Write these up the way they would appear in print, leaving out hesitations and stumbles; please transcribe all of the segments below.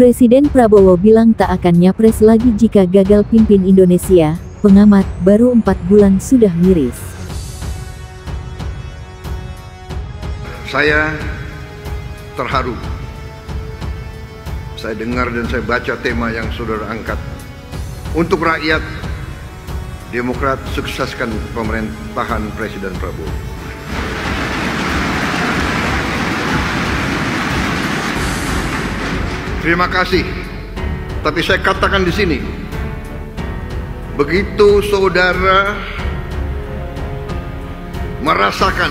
Presiden Prabowo bilang tak akan nyapres lagi jika gagal pimpin Indonesia. Pengamat, baru 4 bulan sudah miris. Saya terharu. Saya dengar dan saya baca tema yang saudara angkat. Untuk rakyat, Demokrat sukseskan pemerintahan Presiden Prabowo. Terima kasih. Tapi saya katakan di sini, begitu saudara merasakan,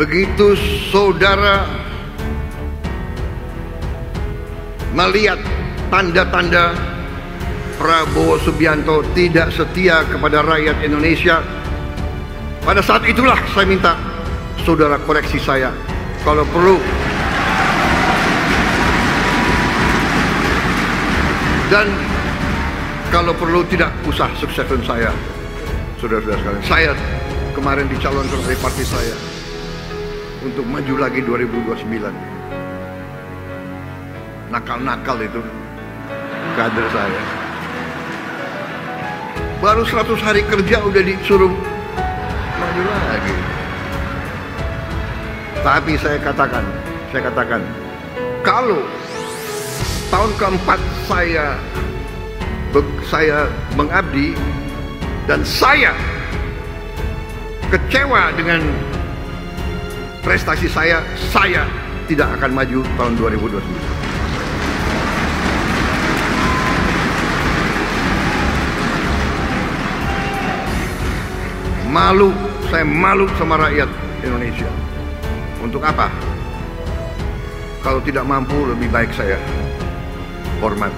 begitu saudara melihat tanda-tanda Prabowo Subianto tidak setia kepada rakyat Indonesia, pada saat itulah saya minta saudara koreksi saya. Kalau perlu, dan kalau perlu tidak usah sukseskan saya, saudara-saudara sekalian. Saya kemarin dicalonkan oleh partai saya untuk maju lagi 2029. Nakal-nakal itu kader saya. Baru 100 hari kerja udah disuruh maju lagi. Tapi saya katakan, kalau tahun keempat saya mengabdi dan saya kecewa dengan prestasi saya tidak akan maju tahun 2029. Malu, saya malu sama rakyat Indonesia. Untuk apa? Kalau tidak mampu, lebih baik saya hormat.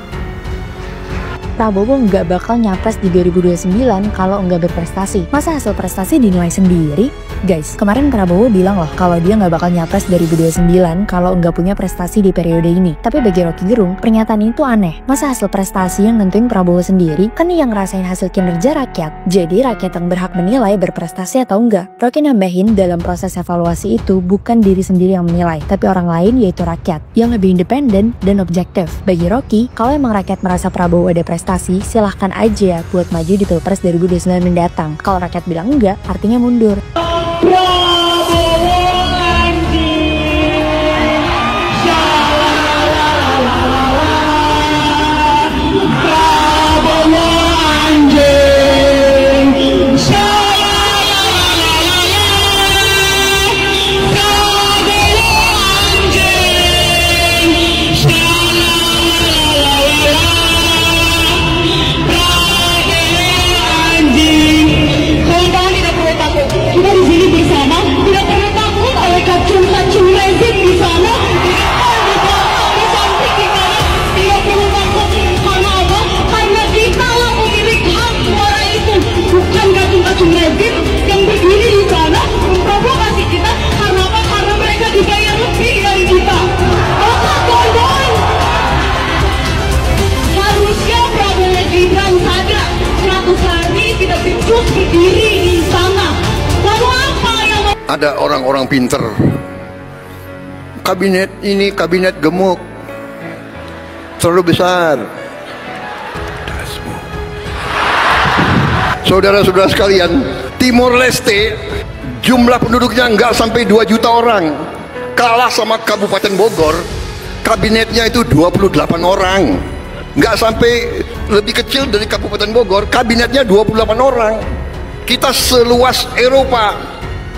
Prabowo nggak bakal nyapres di 2029 kalau nggak berprestasi. Masa hasil prestasi dinilai sendiri? Guys, kemarin Prabowo bilang loh kalau dia nggak bakal nyapres 2029 kalau nggak punya prestasi di periode ini. Tapi bagi Rocky Gerung, pernyataan itu aneh. Masa hasil prestasi yang nentuin Prabowo sendiri? Kan yang ngerasain hasil kinerja rakyat. Jadi rakyat yang berhak menilai berprestasi atau enggak. Rocky nambahin dalam proses evaluasi itu bukan diri sendiri yang menilai, tapi orang lain yaitu rakyat yang lebih independen dan objektif. Bagi Rocky, kalau emang rakyat merasa Prabowo ada prestasi, silahkan aja buat maju di Pilpres 2029 mendatang. Kalau rakyat bilang enggak, artinya mundur. Ada orang-orang pinter. Kabinet ini kabinet gemuk, terlalu besar. Saudara-saudara sekalian, Timor Leste jumlah penduduknya nggak sampai 2 juta orang, kalah sama Kabupaten Bogor, kabinetnya itu 28 orang, nggak sampai, lebih kecil dari Kabupaten Bogor, kabinetnya 28 orang. Kita seluas Eropa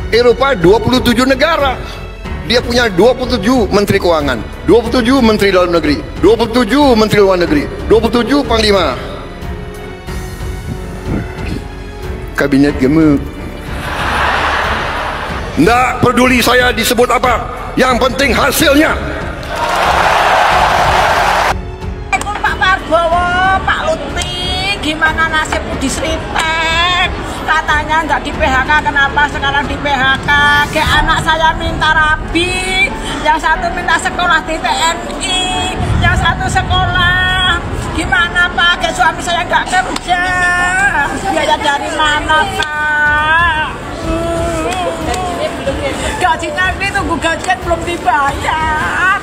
27 negara. Dia punya 27 menteri keuangan, 27 menteri dalam negeri, 27 menteri luar negeri, 27 panglima. Kabinet gemuk. Nggak peduli saya disebut apa, yang penting hasilnya. Pak Prabowo, Pak Lutfi, gimana nasib di Sritek? Katanya nggak di PHK, kenapa sekarang di PHK? Kayak anak saya minta rabi, yang satu minta sekolah di TNI, yang satu sekolah. Gimana Pak? Kayak suami saya nggak kerja, biaya dari mana Pak? Gajinya ini tunggu gajian belum dibayar.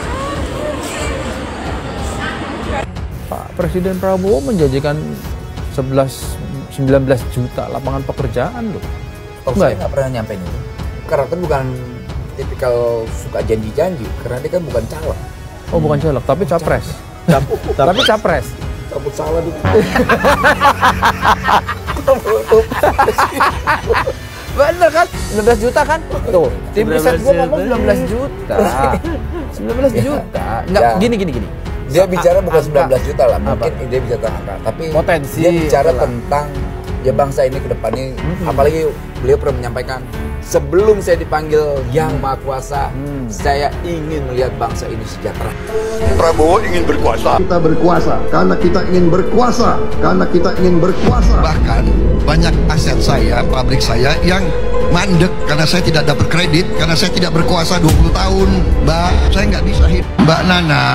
Pak Presiden Prabowo menjanjikan 19 juta lapangan pekerjaan loh. Saya nggak pernah nyampein itu. Karena kan bukan tipikal suka janji-janji, karena dia kan bukan caleg. Oh bukan caleg, tapi capres. Tapi capres. Takut salah dulu. Bener kan? 19 juta kan? Tuh, tim riset gua ngomong 19 juta. 19 juta. Enggak, Ya. gini. Dia bicara bukan Angka. 19 juta lah, mungkin dia bicara angka, tapi Potensi. dia bicara Itulah. tentang ya bangsa ini ke depannya. Apalagi beliau pernah menyampaikan, sebelum saya dipanggil Yang Maha Kuasa, saya ingin melihat bangsa ini sejahtera. Prabowo ingin berkuasa. Kita berkuasa karena kita ingin berkuasa. Karena kita ingin berkuasa. Bahkan banyak aset saya, pabrik saya yang mandek karena saya tidak dapat kredit, karena saya tidak berkuasa 20 tahun. Mbak, saya nggak bisa hidup. Mbak Nana,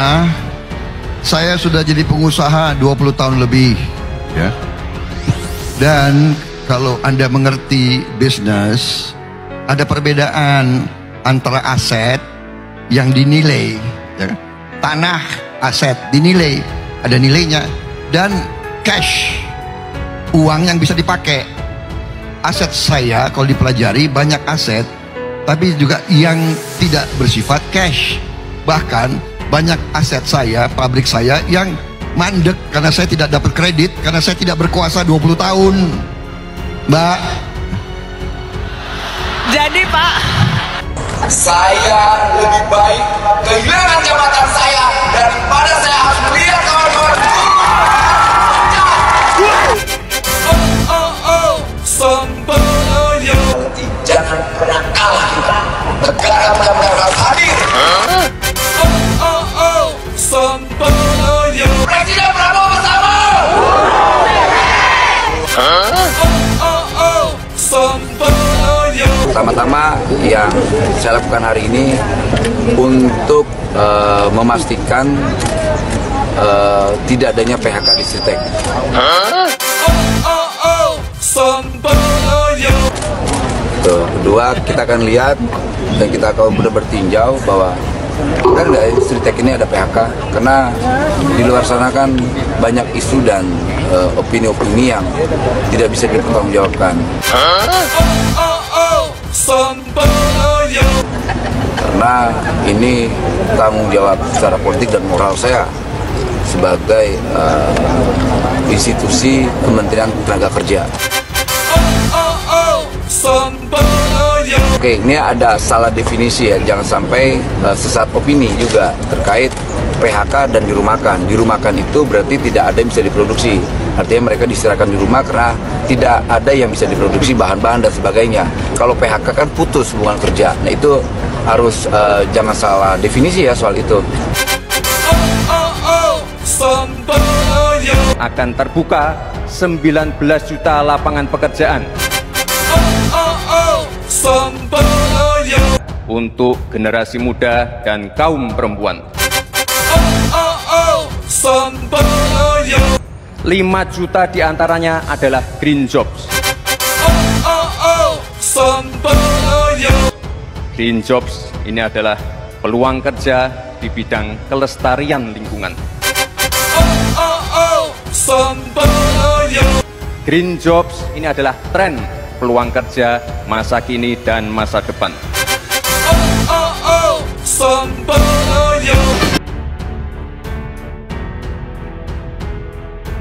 saya sudah jadi pengusaha 20 tahun lebih, ya. Dan kalau Anda mengerti bisnis, ada perbedaan antara aset yang dinilai, ya, tanah aset dinilai, ada nilainya, dan cash, uang yang bisa dipakai. Aset saya kalau dipelajari banyak aset, tapi juga yang tidak bersifat cash. Bahkan banyak aset saya, pabrik saya yang mandek karena saya tidak dapat kredit, karena saya tidak berkuasa 20 tahun. Mbak, Jadi Pak, Saya lebih baik kehilangan jabatan saya daripada saya harus melihat kawan-kawan. Jangan pernah kalah kita. Negara benar-benar harus hadir. Presiden Prabowo bersama. Pertama-tama yang saya lakukan hari ini untuk memastikan tidak adanya PHK di Sritek. Kedua, kita akan lihat dan kita akan benar bertinjau bahwa kan nggak Sritek ini ada PHK, karena di luar sana kan banyak isu dan opini-opini yang tidak bisa dipertanggungjawabkan. Karena ini tanggung jawab secara politik dan moral saya sebagai institusi Kementerian Tenaga Kerja. Oke, ini ada salah definisi ya, jangan sampai sesat opini juga terkait PHK dan dirumahkan. Dirumahkan itu berarti tidak ada yang bisa diproduksi. Artinya mereka diistirahatkan di rumah karena tidak ada yang bisa diproduksi bahan-bahan dan sebagainya. Kalau PHK kan putus hubungan kerja. Nah itu harus jangan salah definisi ya soal itu. Akan terbuka 19 juta lapangan pekerjaan untuk generasi muda dan kaum perempuan. 5 juta diantaranya adalah green jobs. Green jobs ini adalah peluang kerja di bidang kelestarian lingkungan. Green jobs ini adalah tren peluang kerja masa kini dan masa depan.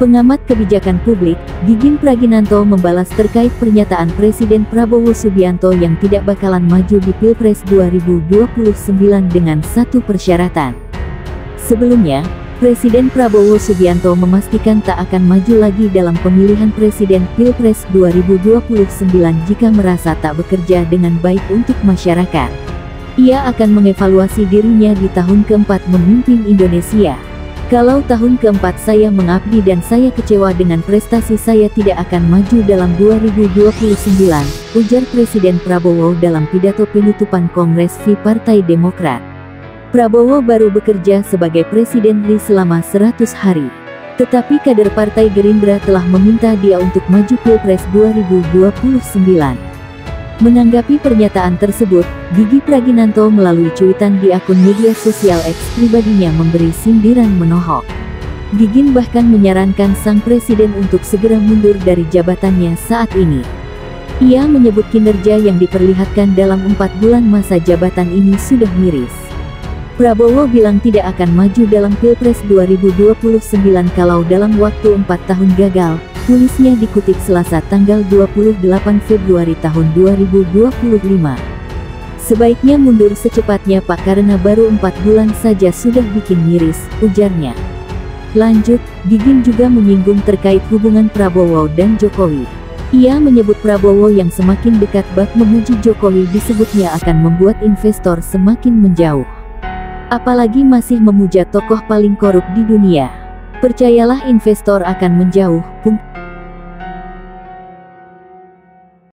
Pengamat kebijakan publik, Gigin Praginanto membalas terkait pernyataan Presiden Prabowo Subianto yang tidak bakalan maju di Pilpres 2029 dengan satu persyaratan. Sebelumnya, Presiden Prabowo Subianto memastikan tak akan maju lagi dalam pemilihan Presiden Pilpres 2029 jika merasa tak bekerja dengan baik untuk masyarakat. Ia akan mengevaluasi dirinya di tahun keempat memimpin Indonesia. Kalau tahun keempat saya mengabdi dan saya kecewa dengan prestasi, saya tidak akan maju dalam 2029, ujar Presiden Prabowo dalam pidato penutupan Kongres FI Partai Demokrat. Prabowo baru bekerja sebagai Presiden RI selama 100 hari. Tetapi kader Partai Gerindra telah meminta dia untuk maju Pilpres 2029. Menanggapi pernyataan tersebut, Gigi Praginanto melalui cuitan di akun media sosial X pribadinya memberi sindiran menohok. Gigin bahkan menyarankan sang presiden untuk segera mundur dari jabatannya saat ini. Ia menyebut kinerja yang diperlihatkan dalam 4 bulan masa jabatan ini sudah miris. Prabowo bilang tidak akan maju dalam Pilpres 2029 kalau dalam waktu 4 tahun gagal, tulisnya dikutip Selasa tanggal 28 Februari tahun 2025. Sebaiknya mundur secepatnya Pak karena baru 4 bulan saja sudah bikin miris, ujarnya. Lanjut, Gigin juga menyinggung terkait hubungan Prabowo dan Jokowi. Ia menyebut Prabowo yang semakin dekat bak memuji Jokowi disebutnya akan membuat investor semakin menjauh. Apalagi masih memuja tokoh paling korup di dunia. Percayalah investor akan menjauh,